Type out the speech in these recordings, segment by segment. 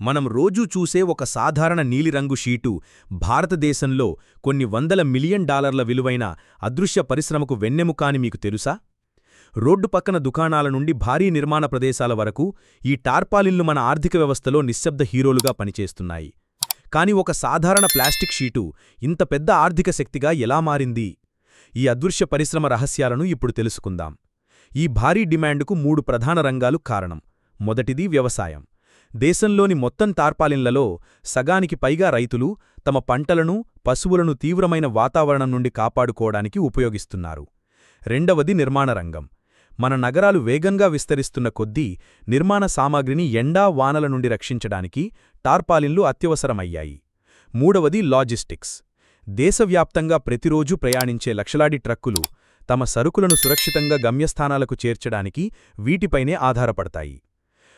మనం రోజూ చూసే ఒక సాధారణ నీలిరంగు షీటు భారతదేశంలో కొన్ని వందల మిలియన్ డాలర్ల విలువైన అదృశ్య పరిశ్రమకు వెన్నెముకాని మీకు తెలుసా? రోడ్డు పక్కన దుకాణాల నుండి భారీ నిర్మాణ ప్రదేశాల వరకు ఈ టార్పాలిన్లు మన ఆర్థిక వ్యవస్థలో నిశ్శబ్ద హీరోలుగా పనిచేస్తున్నాయి. కాని ఒక సాధారణ ప్లాస్టిక్ షీటు ఇంత పెద్ద ఆర్థిక శక్తిగా ఎలా మారింది? ఈ అదృశ్య పరిశ్రమ రహస్యాలను ఇప్పుడు తెలుసుకుందాం. ఈ భారీ డిమాండుకు 3 ప్రధాన రంగాలు కారణం. మొదటిది వ్యవసాయం. దేశంలోని మొత్తం టార్పాలిన్లలో సగానికి పైగా రైతులు తమ పంటలను, పశువులను తీవ్రమైన వాతావరణం నుండి కాపాడుకోవడానికి ఉపయోగిస్తున్నారు. రెండవది నిర్మాణ రంగం. మన నగరాలు వేగంగా విస్తరిస్తున్న కొద్దీ నిర్మాణ సామాగ్రిని ఎండా, వానల నుండి రక్షించడానికి టార్పాలిన్లు అత్యవసరమయ్యాయి. మూడవది లాజిస్టిక్స్. దేశవ్యాప్తంగా ప్రతిరోజూ ప్రయాణించే లక్షలాది ట్రక్కులు తమ సరుకులను సురక్షితంగా గమ్యస్థానాలకు చేర్చడానికి వీటిపైనే ఆధారపడతాయి.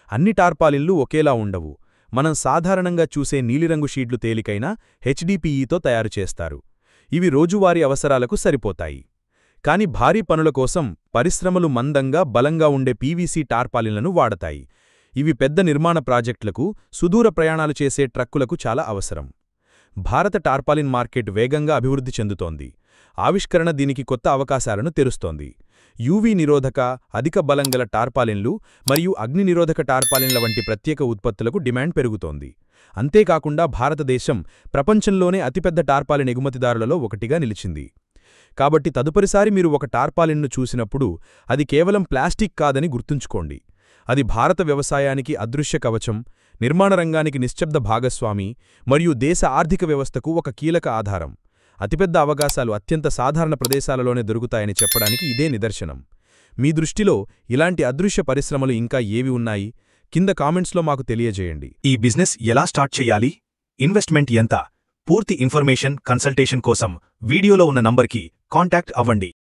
అన్ని టార్పాలిన్లు ఒకేలా ఉండవు. మనం సాధారణంగా చూసే నీలిరంగు షీట్లు తేలికైన HDPEతో తయారుచేస్తారు. ఇవి రోజువారీ అవసరాలకు సరిపోతాయి. కాని భారీ పనుల కోసం పరిశ్రమలు మందంగా, బలంగా ఉండే PVC టార్పాలిన్లను వాడతాయి. ఇవి పెద్ద నిర్మాణ ప్రాజెక్టులకు, సుదూర ప్రయాణాలు చేసే ట్రక్కులకు చాలా అవసరం. భారత టార్పాలిన్ మార్కెట్ వేగంగా అభివృద్ధి చెందుతోంది. ఆవిష్కరణ దీనికి కొత్త అవకాశాలను తెరుస్తోంది. UV నిరోధక, అధిక బలంగల టార్పాలిన్లు మరియు అగ్ని నిరోధక టార్పాలిన్ల వంటి ప్రత్యేక ఉత్పత్తులకు డిమాండ్ పెరుగుతోంది. అంతేకాకుండా భారతదేశం ప్రపంచంలోనే అతిపెద్ద టార్పాలిన్ ఎగుమతిదారులలో ఒకటిగా నిలిచింది. కాబట్టి తదుపరిసారి మీరు ఒక టార్పాలిన్ను చూసినప్పుడు అది కేవలం ప్లాస్టిక్ కాదని గుర్తుంచుకోండి. అది భారత వ్యవసాయానికి అదృశ్య కవచం, నిర్మాణ రంగానికి నిశ్శబ్ద భాగస్వామి మరియు దేశ ఆర్థిక వ్యవస్థకు ఒక కీలక ఆధారం. అతిపెద్ద అవకాశాలు అత్యంత సాధారణ ప్రదేశాలలోనే దొరుకుతాయని చెప్పడానికి ఇదే నిదర్శనం. మీ దృష్టిలో ఇలాంటి అదృశ్య పరిశ్రమలు ఇంకా ఏవి ఉన్నాయి? కింద కామెంట్స్లో మాకు తెలియజేయండి. ఈ బిజినెస్ ఎలా స్టార్ట్ చేయాలి? ఇన్వెస్ట్మెంట్ ఎంత? పూర్తి ఇన్ఫర్మేషన్, కన్సల్టేషన్ కోసం వీడియోలో ఉన్న నంబర్కి కాంటాక్ట్ అవ్వండి.